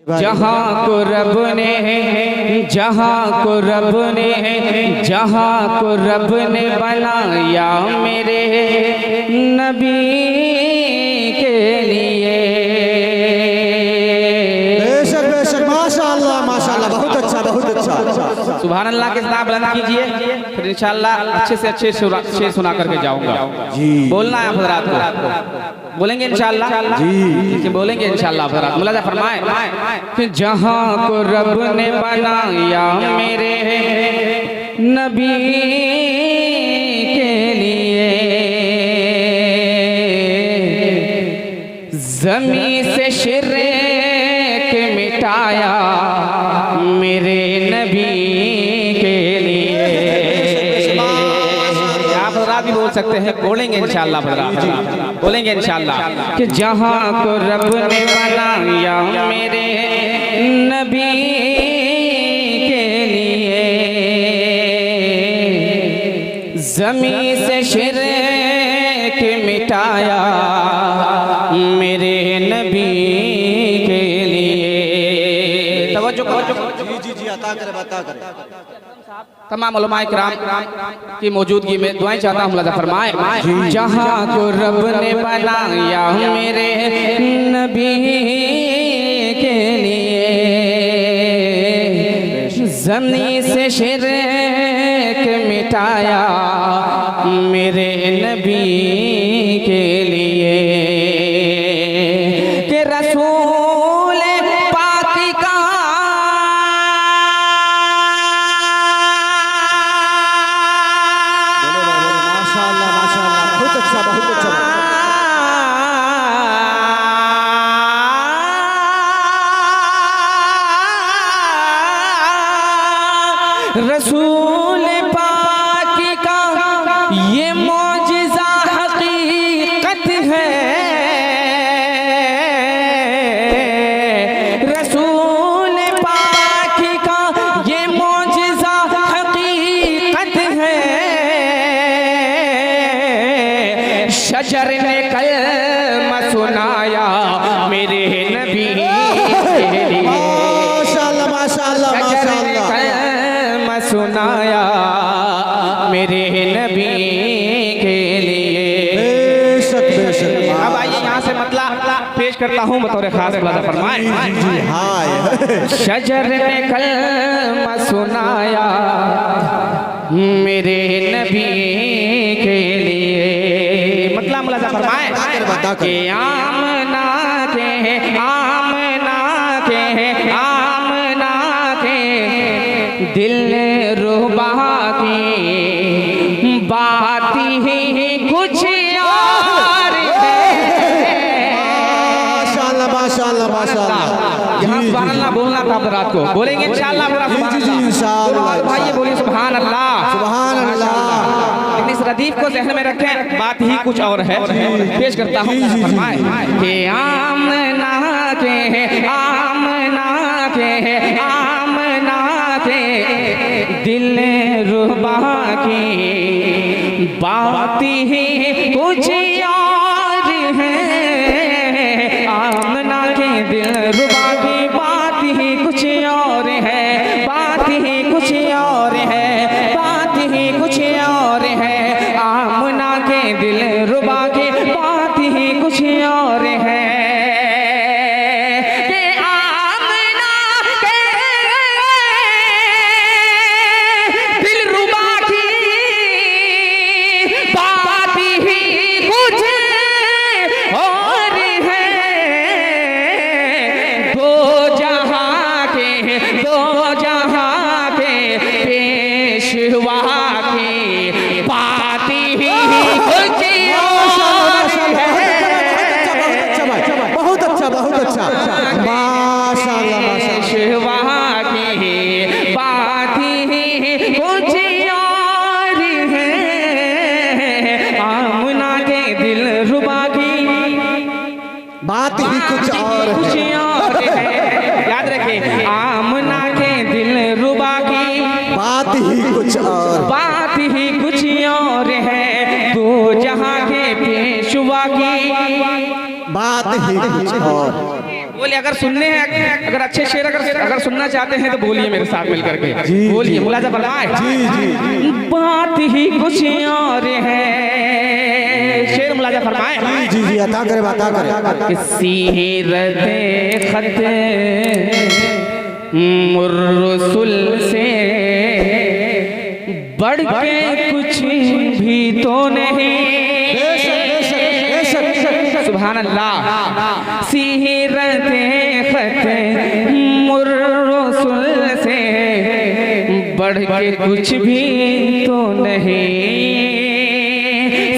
जहाँ को रब ने बनाया मेरे नबी के लिए। बेशक बेशक, माशाअल्लाह माशाअल्लाह, बहुत अच्छा बहुत अच्छा। सुभान अल्लाह के साथ बुलंद कीजिए, फिर इंशाअल्लाह अच्छे से अच्छे शेर सुना करके जाऊंगा जी। बोलना है हज़रात को, बोलेंगे इंशाअल्लाह जी, बोलेंगे इंशाअल्लाह हज़रात। मुलाज़ा फरमाए कि जहाँ को रब ने बनाया मेरे नबी के लिए, ज़मीं से शिर्क मिटाया मेरे नबी के लिए। आप हज़रात भी बोल सकते हैं, बोलेंगे इंशाअल्लाह हज़रात, बोलेंगे इंशाअल्लाह कि जहाँ को रब ने बनाया मेरे नबी के लिए, ज़मीं से शिर्क मिटाया मेरे नबी के लिए। तवज्जो जी अता करे बता करे। तमाम उलमाए किराम की मौजूदगी में दुआएं चाहता हूँ, मुलाज़ा फरमाए जहाँ को रब ने बनाया मेरे नबी के लिए, ज़मीं से शिर्क मिटाया मेरे नबी के लिए। कि रसूल पाक का माशाअल्लाह माशाअल्लाह, बहुत अच्छा बहुत अच्छा। रसूल पाक का ये मौजिज़ा हकीकत है, रसूल पाक का ये मौजिज़ा हकीकत है। शजर ने कलमा सुनाया मेरे नबी के लिए, माशाअल्लाह माशाअल्लाह माशाअल्लाह, सुनाया मेरे नबी के लिए। बेशक बेशक। अब आइए यहाँ से मतलब पेश करता हूँ बतौर खास, मुलाज़ा फरमाए जी हाय। शजर ने कलमा सुनाया मेरे नबी के लिए। मतलब मुलाज़ा फरमाए कि आमना के दिल रुबा की बात ही कुछ और है। माशाअल्लाह माशाअल्लाह माशाअल्लाह। यहाँ सुभान अल्लाह बोलना था रात को, बोलेंगे इंशाअल्लाह पूरा सुभान जी अल्लाह। इंशाअल्लाह। भाई बोलिए सुभान अल्लाह सुभान अल्लाह। इस रदीफ को ज़हन में रखें, बात ही कुछ और है। पेश करता हूँ फरमाए कि आमना के दिल रुबा की बात ही कुछ और है। आमना के दिल रुबा की बात ही कुछ और है, बात ही कुछ और है, बात ही कुछ और है। आमना के दिल रुबा की बात ही कुछ और है। बात ही कुछ और है। याद रखें, आमना के दिल रुबा की बात ही कुछ और, बात ही कुछ और है। दो जहां के पेशवा की बात ही कुछ और। चलिए अगर सुनने हैं, अगर अच्छे शेर अगर सुनना चाहते हैं तो बोलिए मेरे साथ मिल करके, बोलिए मुलाजा फरमाए। बात ही कुछ और है, शेर मुलाजा फरमाए। जी जी अता करे अता करे। सीरत खत मुर्रसुल से बढ़ के कुछ भी तो नहीं। सुभान अल्लाह। सीरत खत मुर्रसुल से बढ़ के कुछ भी तो नहीं।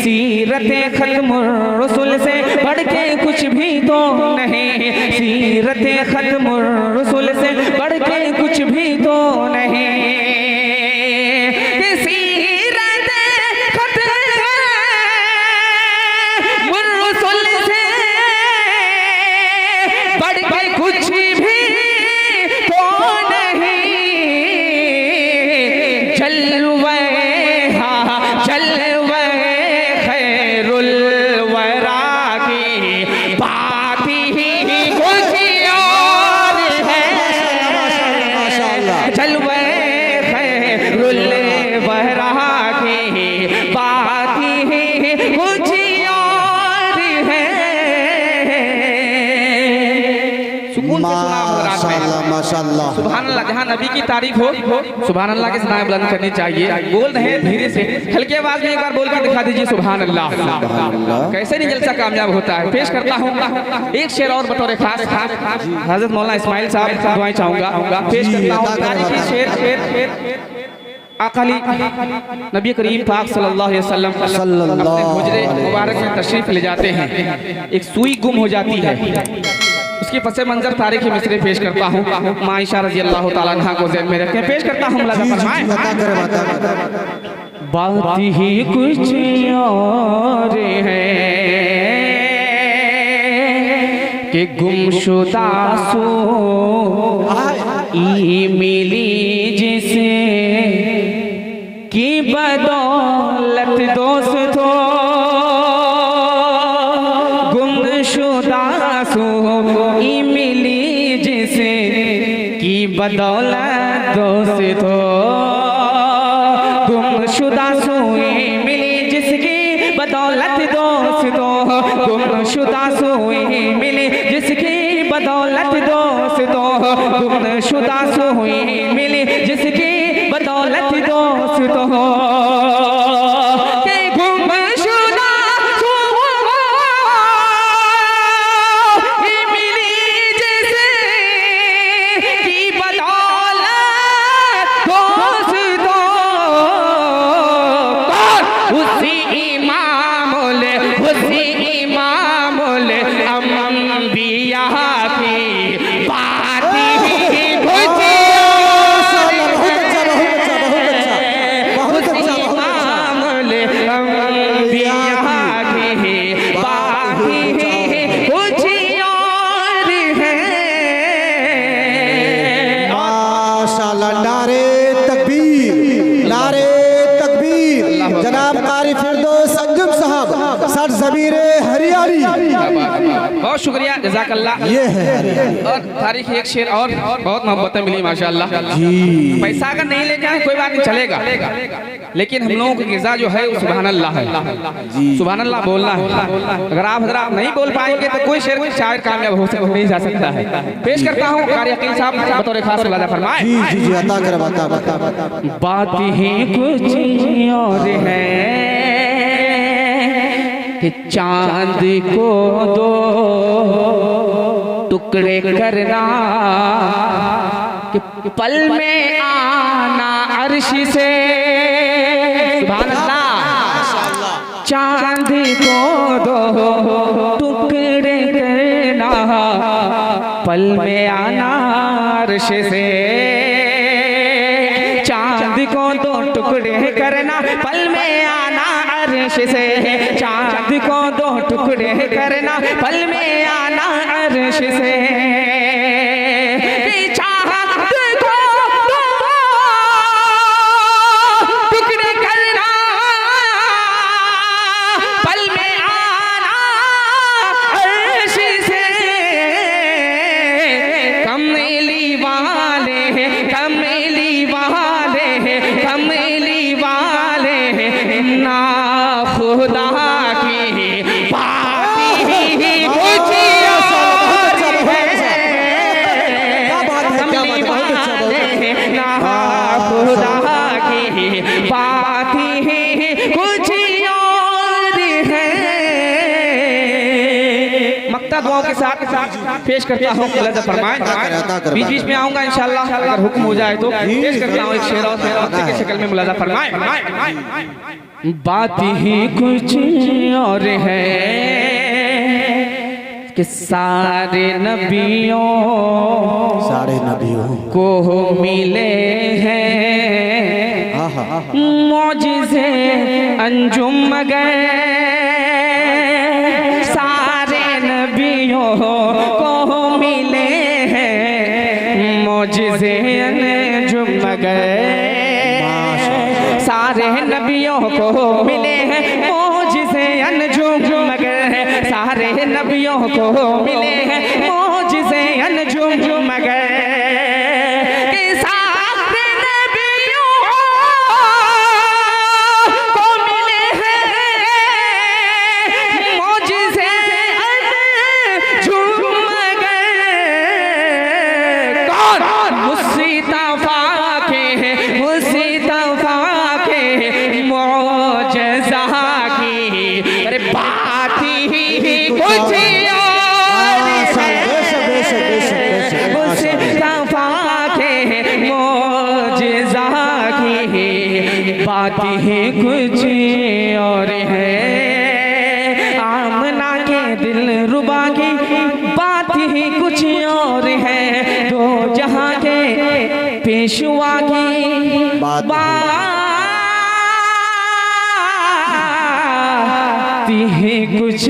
सीरत खत मुर्रसुल से बढ़ के कुछ भी तो नहीं। सीरत खत मुर्रसुल से बढ़ के कुछ भी तो नहीं। सुभान अल्लाह। जहाँ नबी की तारीफ हो सुभान अल्लाह के सनाए बुलंद करनी चाहिए। बोल रहे हैं धीरे से, हल्के आवाज में एक बार बोल कर दिखा दीजिए सुभान अल्लाह। कैसे नहीं जलसा कामयाब होता है। पेश करता हूँ एक शेर और बतौर खास हजरत मौलाना इस्माइल साहब दुआएं चाहूंगा। पेश करता हूँ तारीखी शेर। आकाली नबी करीम पाक सल्लल्लाहु अलैहि वसल्लम अपने हुजरे मुबारक में तशरीफ ले जाते हैं। एक सुई गुम हो जाती है, उसके पसे मंजर तारीखी मिसरे पेश करता हूँ। माइशा रजी अल्लाह ताला अन्हा को ज़हन में रखें। पेश करता हूँ मुलाजा फरमाए। बात ही कुछ और है कि गुमशुदा सो मिली जिसे की बदौलत दोस्त हो। गुमशुदा सो मिली जिसे की बदौलत दोस्त हो। गुमशुदा सोई मिली जिसकी बदौलत दोस्त हो। गुमशुदा सोई मिली जिसकी बदौलत दोस्त हो। गुमशुदा सोई मिली जिसकी बदौलत दोस्त हो। बहुत शुक्रिया जज़ाकल्लाह। ये है और तारीख एक शेर और बहुत मोहब्बतें मिली माशाअल्लाह जी। पैसा अगर नहीं लेके आए कोई बात नहीं चलेगा, लेकिन हम लोगों की ग़िज़ा जो है वो सुभान अल्लाह है। सुभान अल्लाह बोलना है। अगर आप हज़रात नहीं बोल पाएंगे तो कोई शेर शायर कामयाब हो नहीं जा सकता है। पेश करता हूँ कारी अकील साहब बतौर खास मुलाजा फरमाए। जी जी अता कर बता। बात ही कुछ और है कि चांद को दो टुकड़े करना कि पल में आना अर्श से। सुभान अल्लाह। चांद को दो टुकड़े करना पल में आना अर्श से। चांद को दो टुकड़े करना पल में आना अर्श से। चांद को दो टुकड़े करना पल में आना अर्श से। दुआओं के साथ पेश करता हूँ, मुलाजा फरमाएं। बीच बीच में आऊंगा इंशाल्लाह, अगर हुक्म हो जाए तो पेश करता हूँ एक शेर और की शक्ल में, मुलाजा फरमाएं। बात ही कुछ और है कि सारे नबियों को मिले हैं मौजिज़े अंजुम मगर, सारे नबियों को मिले हैं मौजिज़े अंजुम मगर, सारे नबियों को मिले हैं मौजिज़े अंजुम मगर, सारे नबियों को मिले हैं मौजिज़े अंजुम मगर, बात ही कुछ और है, आमना के दिल रुबा की बात ही कुछ और है, दो जहां के पेशवा की बात ही कुछ